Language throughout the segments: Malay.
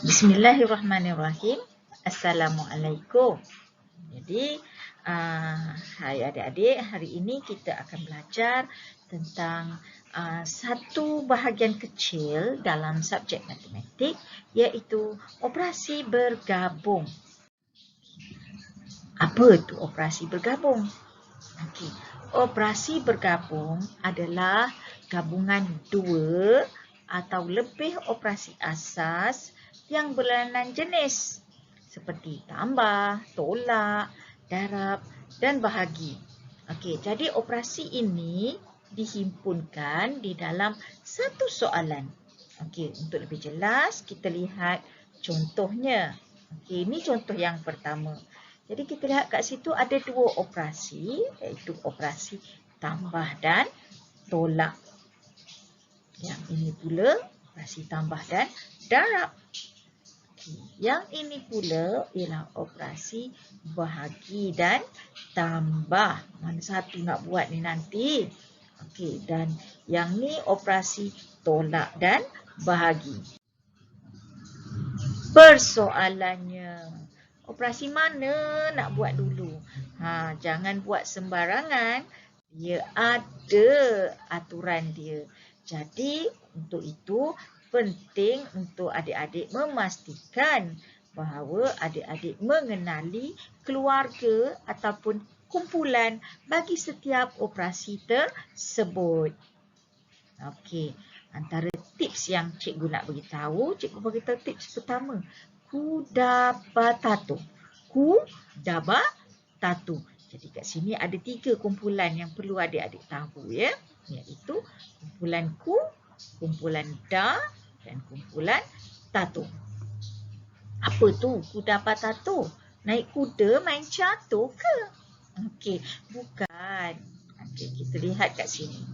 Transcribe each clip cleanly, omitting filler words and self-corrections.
Bismillahirrahmanirrahim. Assalamualaikum. Jadi, hai adik-adik, hari ini kita akan belajar tentang satu bahagian kecil dalam subjek matematik, iaitu operasi bergabung. Apa itu operasi bergabung? Okey, operasi bergabung adalah gabungan dua atau lebih operasi asas yang berlainan jenis seperti tambah, tolak, darab dan bahagi. Okey, jadi operasi ini dihimpunkan di dalam satu soalan. Okey, untuk lebih jelas kita lihat contohnya. Okey, ini contoh yang pertama. Jadi kita lihat kat situ ada dua operasi, iaitu operasi tambah dan tolak. Yang ini pula operasi tambah dan darab. Yang ini pula ialah operasi bahagi dan tambah. Mana satu nak buat ni nanti? Okey, dan yang ni operasi tolak dan bahagi. Persoalannya, operasi mana nak buat dulu? Jangan buat sembarangan. Dia ada aturan dia. Jadi, untuk itu penting untuk adik-adik memastikan bahawa adik-adik mengenali keluarga ataupun kumpulan bagi setiap operasi tersebut. Okey, antara tips yang cikgu nak beritahu, cikgu beritahu tips pertama. Kudabatatu. Kudabatatu. Jadi kat sini ada 3 kumpulan yang perlu adik-adik tahu ya, iaitu kumpulan ku, kumpulan da dan kumpulan tatu. Apa tu kudabatatu? Naik kuda main catur ke? Okey, bukan. Okey, kita lihat kat sini.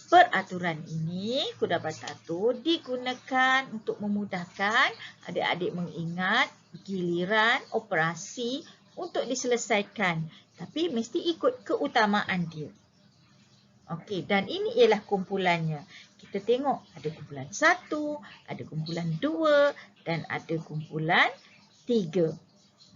Peraturan ini, kudabatatu, digunakan untuk memudahkan adik-adik mengingat giliran operasi untuk diselesaikan. Tapi mesti ikut keutamaan dia. Okey, dan ini ialah kumpulannya. Kita tengok ada kumpulan 1, ada kumpulan 2 dan ada kumpulan 3.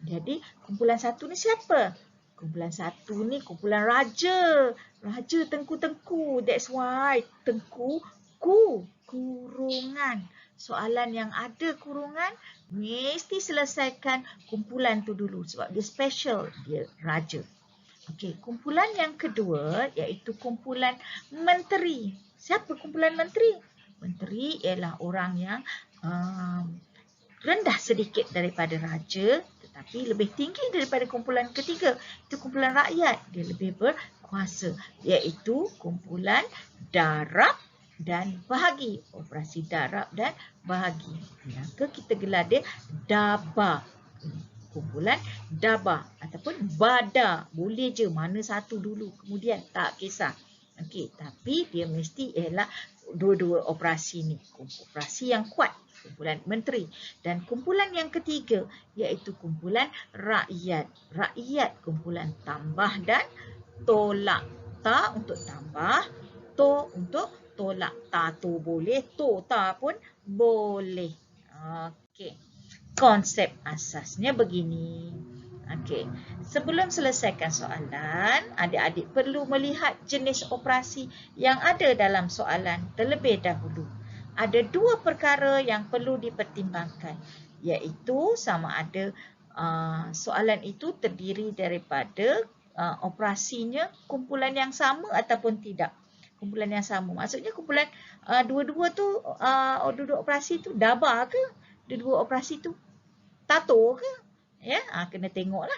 Jadi kumpulan 1 ni siapa? Kumpulan 1 ni kumpulan raja. Raja tengku-tengku. That's why tengku kurungan. Soalan yang ada kurungan mesti selesaikan kumpulan tu dulu sebab dia special, dia raja. Okey, kumpulan yang kedua iaitu kumpulan menteri. Siapa kumpulan menteri? Menteri ialah orang yang rendah sedikit daripada raja tetapi lebih tinggi daripada kumpulan ketiga. Itu kumpulan rakyat. Dia lebih berkuasa iaitu kumpulan darab dan bahagi. Operasi darab dan bahagi. Maka kita gelar dia daba. Kumpulan daba ataupun bada. Boleh je mana satu dulu kemudian tak kisah. Okey, tapi dia mesti ialah dua-dua operasi ni. Operasi yang kuat, kumpulan menteri. Dan kumpulan yang ketiga iaitu kumpulan rakyat. Rakyat kumpulan tambah dan tolak. Ta untuk tambah, to untuk tolak. Ta tu boleh, to ta pun boleh. Okey. Konsep asasnya begini. Okey, sebelum selesaikan soalan, adik-adik perlu melihat jenis operasi yang ada dalam soalan terlebih dahulu. Ada 2 perkara yang perlu dipertimbangkan, iaitu sama ada soalan itu terdiri daripada operasinya kumpulan yang sama ataupun tidak. Kumpulan yang sama. Maksudnya kumpulan dua-dua tu, dua-dua operasi tu daba ke? Dua-dua operasi tu tato ke? Ya, kena tengoklah.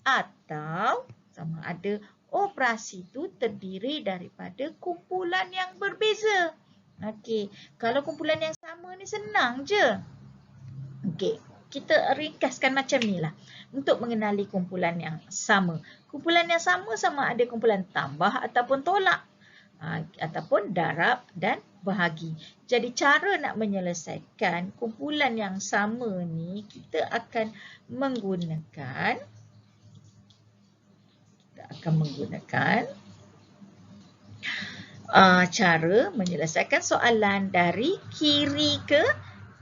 Atau sama ada operasi tu terdiri daripada kumpulan yang berbeza. Okey, kalau kumpulan yang sama ni senang je. Okey, kita ringkaskan macam ni lah. Untuk mengenali kumpulan yang sama. Kumpulan yang sama ada kumpulan tambah ataupun tolak. Ataupun darab dan bahagi. Jadi cara nak menyelesaikan kumpulan yang sama ni kita akan menggunakan cara menyelesaikan soalan dari kiri ke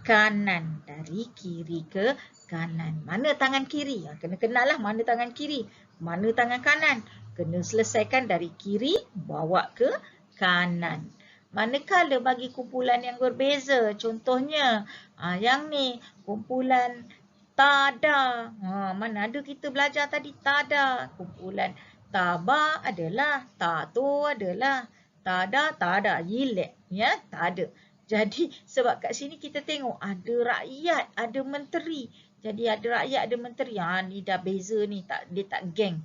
kanan. Dari kiri ke kanan. Mana tangan kiri? Kena kenal lah mana tangan kiri, mana tangan kanan. Kena selesaikan dari kiri bawa ke kanan. Manakala bagi kumpulan yang berbeza, contohnya yang ni kumpulan tada. Mana ada kita belajar tadi tada. Kumpulan taba adalah, tato adalah, tada, tada, yilek, ya, tak ada. Jadi sebab kat sini kita tengok ada rakyat, ada menteri. Jadi ada rakyat, ada menteri. Ni dah beza ni, dia tak geng.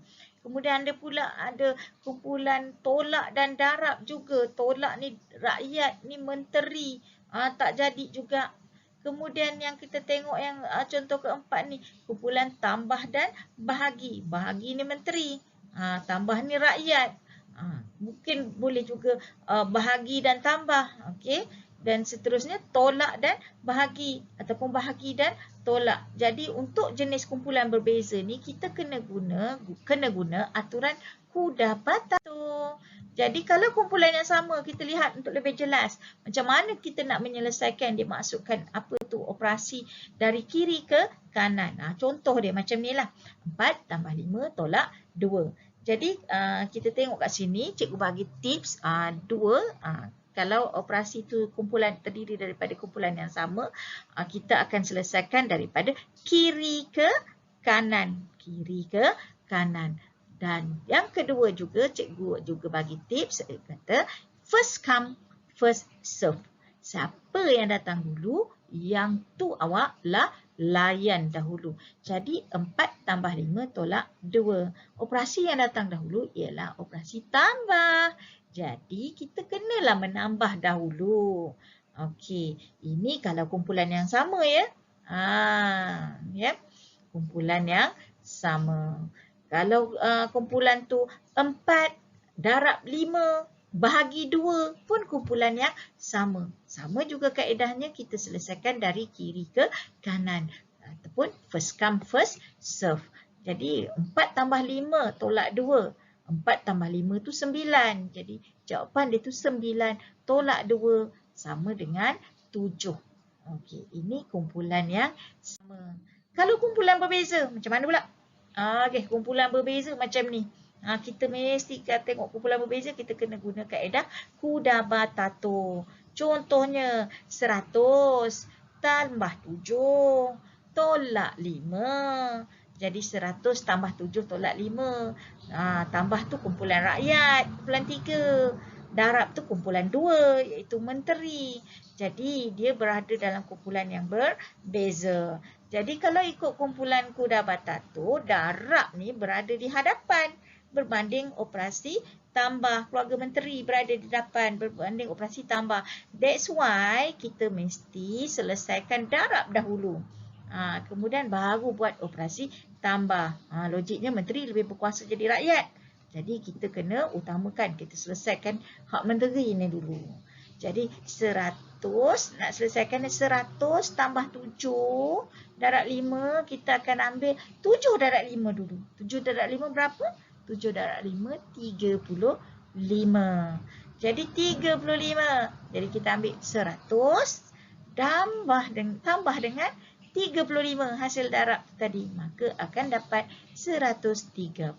Kemudian ada pula ada kumpulan tolak dan darab juga. Tolak ni rakyat, ni menteri. Tak jadi juga. Kemudian yang kita tengok yang contoh keempat ni, kumpulan tambah dan bahagi. Bahagi ni menteri. Tambah ni rakyat. Mungkin boleh juga bahagi dan tambah. Okey. Dan seterusnya tolak dan bahagi ataupun bahagi dan tolak. Jadi untuk jenis kumpulan berbeza ni kita kena guna aturan Kudapata. Jadi kalau kumpulan yang sama kita lihat untuk lebih jelas macam mana kita nak menyelesaikan, dia maksudkan apa tu operasi dari kiri ke kanan. Contoh dia macam ni lah. 4 tambah 5 tolak 2. Jadi kita tengok kat sini cikgu bagi tips 2. Kalau operasi itu kumpulan terdiri daripada kumpulan yang sama, kita akan selesaikan daripada kiri ke kanan. Kiri ke kanan. Dan yang kedua juga, cikgu juga bagi tips, kata first come, first serve. Siapa yang datang dulu, yang tu awak layan dahulu. Jadi 4 tambah 5 tolak 2. Operasi yang datang dahulu ialah operasi tambah. Jadi kita kenalah menambah dahulu. Okey, ini kalau kumpulan yang sama ya. Ya. Kumpulan yang sama. Kalau kumpulan tu 4 darab 5 bahagi 2 pun kumpulan yang sama. Sama juga kaedahnya kita selesaikan dari kiri ke kanan. Ataupun first come first serve. Jadi 4 tambah 5 tolak 2. 4 tambah 5 tu 9. Jadi jawapan dia tu 9 tolak 2 sama dengan 7. Okey, ini kumpulan yang sama. Kalau kumpulan berbeza, macam mana pula? Okey, kumpulan berbeza macam ni. Kita mesti tengok kumpulan berbeza, kita kena guna kaedah Kudapata. Contohnya 100 tambah 7 tolak 5. Jadi 100 tambah 7 tolak 5. Tambah tu kumpulan rakyat, kumpulan 3. Darab tu kumpulan 2, iaitu menteri. Jadi dia berada dalam kumpulan yang berbeza. Jadi kalau ikut kumpulan Kudapata, darab ni berada di hadapan berbanding operasi tambah. Keluarga menteri berada di depan berbanding operasi tambah. That's why kita mesti selesaikan darab dahulu. Kemudian baru buat operasi tambah. Logiknya menteri lebih berkuasa jadi rakyat. Jadi kita kena utamakan, kita selesaikan hak menteri ni dulu. Jadi 100, nak selesaikan 100 tambah 7 darab 5, kita akan ambil 7 darab 5 dulu. 7 darab 5 berapa? 7 darab 5, 35. Jadi 35. Jadi kita ambil 100 tambah dengan 35 hasil darab tadi. Maka akan dapat 135.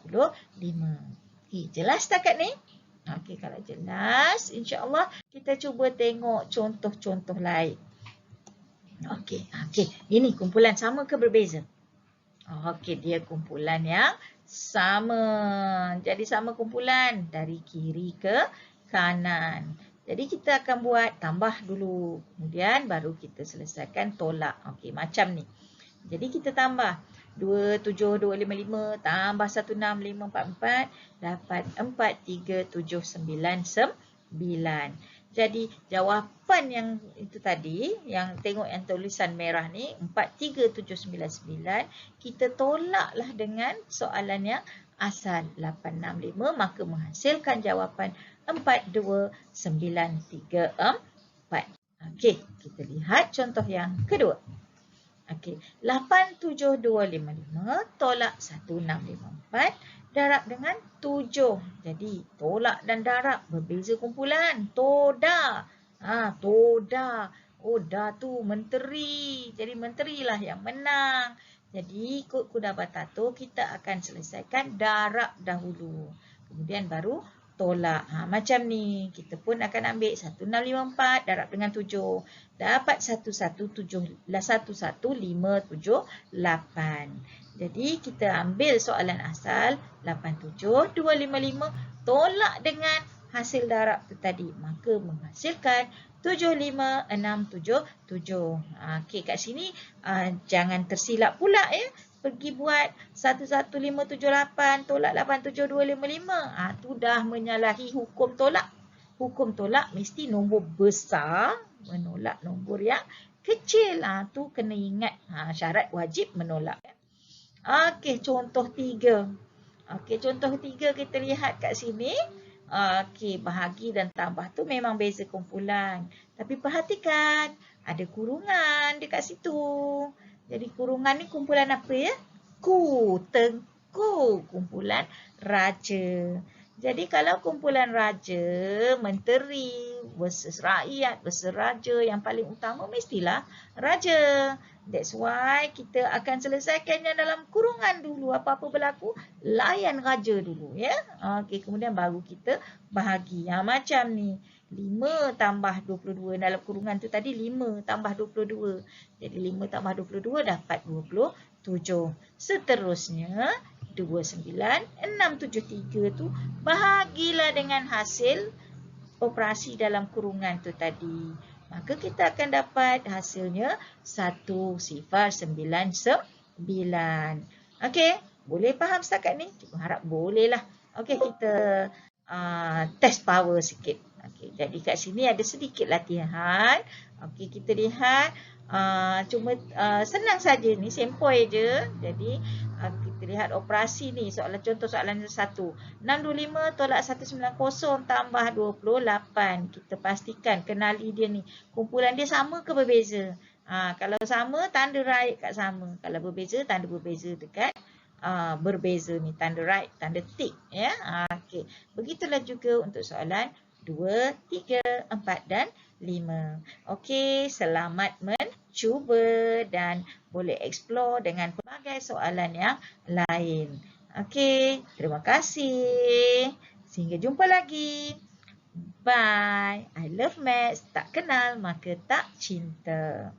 Okey, jelas setakat ni? Okey, kalau jelas, insya-Allah kita cuba tengok contoh-contoh lain. Okey, ini kumpulan sama ke berbeza? Okey, dia kumpulan yang sama. Jadi sama kumpulan dari kiri ke kanan. Jadi kita akan buat tambah dulu. Kemudian baru kita selesaikan tolak. Okey, macam ni. Jadi kita tambah. 2, 7, 2, 5, 5. Tambah 1, 6, 5, 4, 4. Dapat 4, 3, 7, 9, 9. Jadi jawapan yang itu tadi, yang tengok yang tulisan merah ni, 4, 3, 7, 9, 9. Kita tolaklah dengan soalan yang asal 8, 6, 5. Maka menghasilkan jawapan 4, 2, 9, 3, 4. Okey, kita lihat contoh yang kedua. Okey, 8, 7, 2, 5, 5. Tolak 1, 6, 5, 4. Darab dengan 7. Jadi, tolak dan darab berbeza kumpulan. Toda. Toda. Oh, dah tu menteri. Jadi menterilah yang menang. Jadi ikut kuda batato kita akan selesaikan darab dahulu. Kemudian baru tolak. Macam ni. Kita pun akan ambil 1654 darab dengan 7. Dapat 11578. Jadi kita ambil soalan asal 87255 tolak dengan hasil darab tu tadi. Maka menghasilkan 75677. Okey, kat sini jangan tersilap pula ya. Pergi buat 11578 tolak 87255. Tu dah menyalahi hukum tolak. Hukum tolak mesti nombor besar menolak nombor yang kecil. Tu kena ingat. Syarat wajib menolak. Okey, contoh 3. Okey, contoh 3 kita lihat kat sini. Okey, bahagi dan tambah tu memang beza kumpulan. Tapi perhatikan, ada kurungan dekat situ. Jadi kurungan ni kumpulan apa ya? Tengku, kumpulan raja. Jadi kalau kumpulan raja, menteri versus rakyat versus raja, yang paling utama mestilah raja. That's why kita akan selesaikannya dalam kurungan dulu. Apa-apa berlaku, layan raja dulu ya. Okey, kemudian baru kita bahagi. Macam ni. 5 tambah 22 dalam kurungan tu tadi 5 tambah 22. Jadi 5 tambah 22 dapat 27. Seterusnya 29673 tu bahagilah dengan hasil operasi dalam kurungan tu tadi. Maka kita akan dapat hasilnya 1099. Okey, boleh faham setakat ni? Cikgu harap bolehlah. Okey, kita test power sikit. Okey, jadi kat sini ada sedikit latihan. Okey, kita lihat. Cuma senang saja ni, sempoi je. Jadi kita lihat operasi ni, contoh soalan 1. 625 tolak 190 tambah 28. Kita pastikan, kenali dia ni. Kumpulan dia sama ke berbeza? Kalau sama, tanda right kat sama. Kalau berbeza, tanda berbeza dekat berbeza ni. Tanda right, tanda tick. Ya? Okey. Begitulah juga untuk soalan 2, 3, 4 dan 5. Okey, selamat mencuba dan boleh explore dengan pelbagai soalan yang lain. Okey, terima kasih. Sehingga jumpa lagi. Bye. I love maths. Tak kenal maka tak cinta.